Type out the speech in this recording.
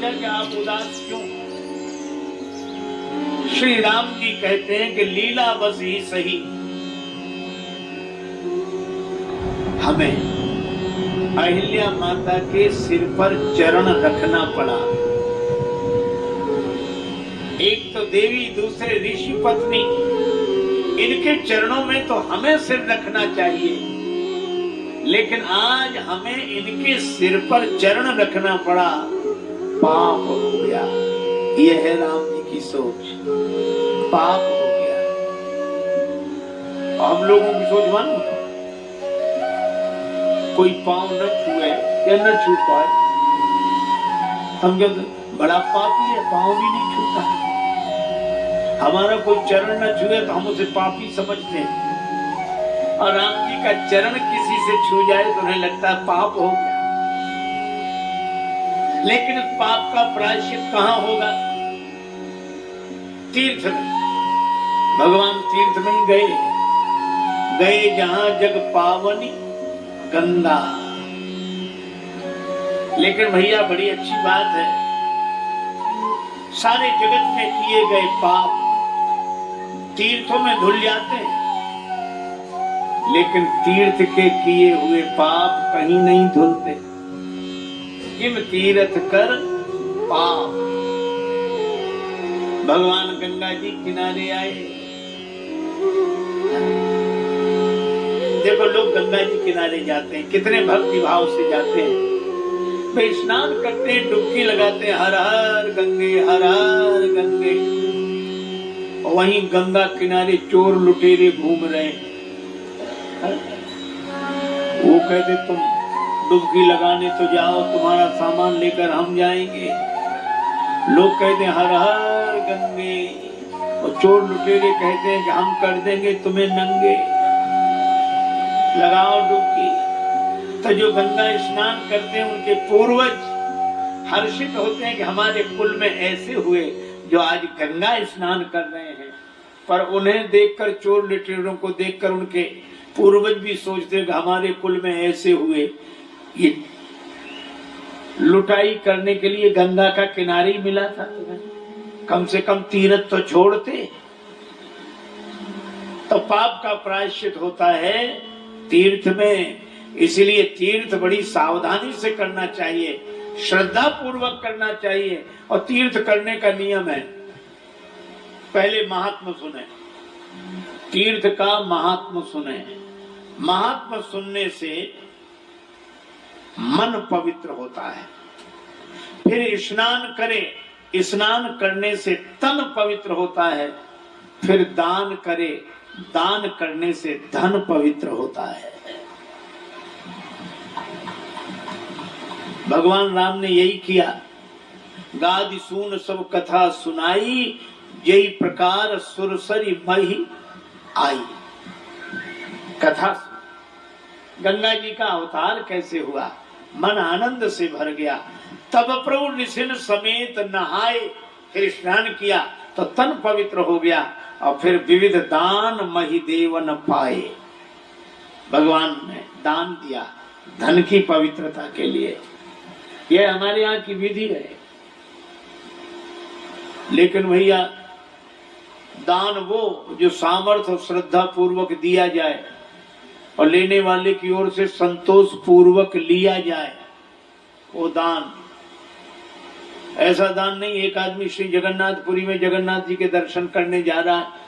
पूछा कि आप उदास क्यों? श्री राम जी कहते हैं कि लीला बस ही सही, हमें अहिल्या माता के सिर पर चरण रखना पड़ा। एक तो देवी, दूसरे ऋषि पत्नी, इनके चरणों में तो हमें सिर रखना चाहिए, लेकिन आज हमें इनके सिर पर चरण रखना पड़ा, पाप हो गया। यह है राम जी की सोच, पाप हो गया। हम लोगों की सोच मानो, कोई पांव न छुए या न छू पाए, हम जब बड़ा पापी है, पांव भी नहीं छूता है। हमारा कोई चरण न छुए तो हम उसे पापी समझते हैं, और राम जी का चरण किसी से छू जाए तो उन्हें लगता है पाप हो गया। लेकिन उस पाप का प्रायश्चित कहां होगा? तीर्थ में। भगवान तीर्थ में गए, जहां जग पावनी गंगा। लेकिन भैया बड़ी अच्छी बात है, सारे जगत में किए गए पाप तीर्थों में धुल जाते हैं, लेकिन तीर्थ के किए हुए पाप कहीं नहीं धुलते। किम तीर्थ कर पाप। भगवान गंगा जी किनारे आए। देखो लोग गंगा जी किनारे जाते हैं, कितने भक्ति भाव से जाते हैं। वे स्नान करते हैं, डुबकी लगाते हैं, हर हर गंगे हर हर गंगे। और वहीं गंगा किनारे चोर लुटेरे घूम रहे हैं। वो कहते तुम डुबकी लगाने तो जाओ, तुम्हारा सामान लेकर हम जाएंगे। लोग कहते हैं हर हर गंगे, और चोर लुटेरे कहते हैं कि हम कर देंगे तुम्हें नंगे, लगाओ डुबकी। तो जो गंगा स्नान करते हैं उनके पूर्वज हर्षित होते हैं कि हमारे कुल में ऐसे हुए जो आज गंगा स्नान कर रहे हैं। पर उन्हें देखकर, चोर लुटेरों को देखकर उनके पूर्वज भी सोचते हैं कि हमारे कुल में ऐसे हुए। ये लुटाई करने के लिए गंगा का किनारे ही मिला था, कम से कम तीर्थ तो छोड़ते। तो पाप का प्रायश्चित होता है तीर्थ में। इसलिए तीर्थ बड़ी सावधानी से करना चाहिए, श्रद्धा पूर्वक करना चाहिए। और तीर्थ करने का नियम है, पहले महात्मा सुने, तीर्थ का महात्मा सुने। महात्मा सुनने से मन पवित्र होता है। फिर स्नान करे, स्नान करने से तन पवित्र होता है। फिर दान करे, दान करने से धन पवित्र होता है। भगवान राम ने यही किया। गादि सून सब कथा सुनाई, यही प्रकार सुरसरी मही आई। कथा गंगा जी का अवतार कैसे हुआ, मन आनंद से भर गया। तब प्रभु निसिन समेत नहाए, फिर स्नान किया तो तन पवित्र हो गया। और फिर विविध दान मही देवन पाए। भगवान ने दान दिया धन की पवित्रता के लिए। यह हमारे यहाँ की विधि है। लेकिन भैया दान वो जो सामर्थ्य और श्रद्धा पूर्वक दिया जाए और लेने वाले की ओर से संतोष पूर्वक लिया जाए, वो दान। ऐसा दान नहीं एक आदमी श्री जगन्नाथपुरी में जगन्नाथ जी के दर्शन करने जा रहा है